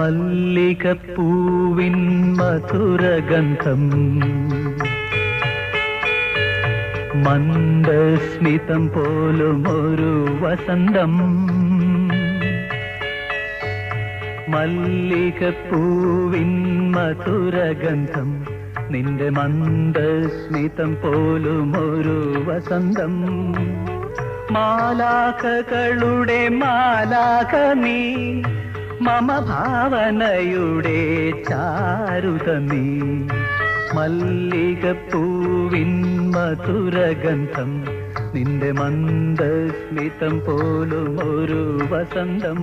മല്ലികപ്പൂവിൻ മധുരഗന്ധം മന്ദസ്മിതം പോലും ഒരു വസന്തം മല്ലികപ്പൂവിൻ മധുരഗന്ധം നിന്റെ മന്ദസ്മിതം പോലും ഒരു വസന്തം മാലാഖകളുടെ മാലാഖ നീ മമ ഭാവനയുടെ ചാരുത നീ മല്ലികപ്പൂവിൻ മധുരഗന്ധം നിന്റെ മന്ദസ്മിതം പോലും ഒരു വസന്തം